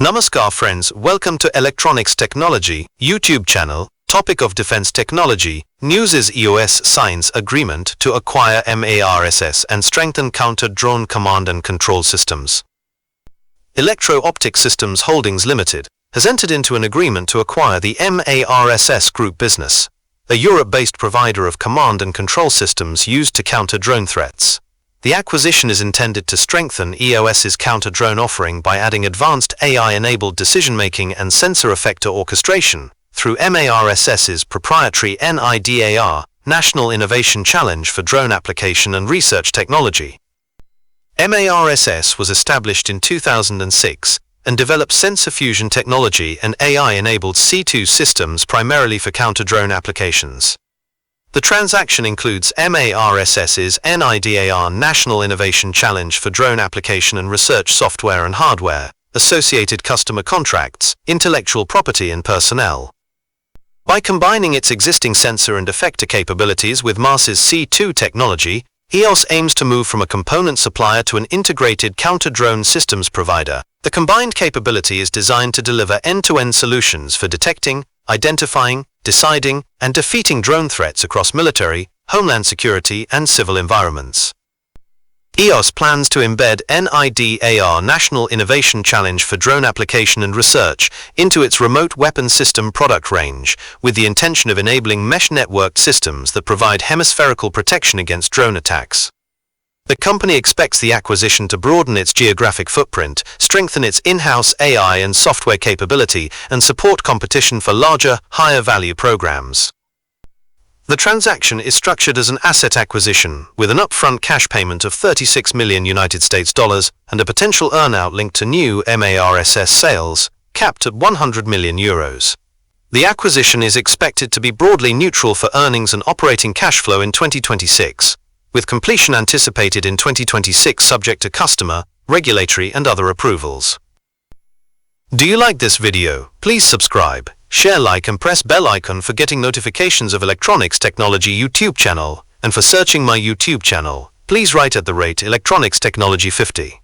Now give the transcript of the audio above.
Namaskar friends, welcome to Electronics Technology YouTube channel. Topic of Defense Technology. News is EOS signs agreement to acquire MARSS and strengthen counter-drone command and control systems. Electro-Optic Systems Holdings Limited has entered into an agreement to acquire the MARSS Group business, a Europe-based provider of command and control systems used to counter drone threats. The acquisition is intended to strengthen EOS's counter-drone offering by adding advanced AI-enabled decision-making and sensor effector orchestration through MARSS's proprietary NIDAR, National Innovation Challenge for Drone Application and Research Technology. MARSS was established in 2006 and develops sensor fusion technology and AI-enabled C2 systems primarily for counter-drone applications. The transaction includes MARSS's NIDAR National Innovation Challenge for Drone Application and Research software and hardware, associated customer contracts, intellectual property and personnel. By combining its existing sensor and effector capabilities with MARSS's C2 technology, EOS aims to move from a component supplier to an integrated counter-drone systems provider. The combined capability is designed to deliver end-to-end solutions for detecting, identifying, deciding, and defeating drone threats across military, homeland security, and civil environments. EOS plans to embed NIDAR National Innovation Challenge for Drone Application and Research into its remote weapon system product range, with the intention of enabling mesh-networked systems that provide hemispherical protection against drone attacks. The company expects the acquisition to broaden its geographic footprint, strengthen its in-house AI and software capability, and support competition for larger, higher-value programs. The transaction is structured as an asset acquisition, with an upfront cash payment of $36 million and a potential earn-out linked to new MARSS sales, capped at €100 million. The acquisition is expected to be broadly neutral for earnings and operating cash flow in 2026, with completion anticipated in 2026 subject to customer, regulatory and other approvals. Do you like this video? Please subscribe, share, like and press bell icon for getting notifications of Electronics Technology YouTube channel, and for searching my YouTube channel, please write @Electronics Technology 50.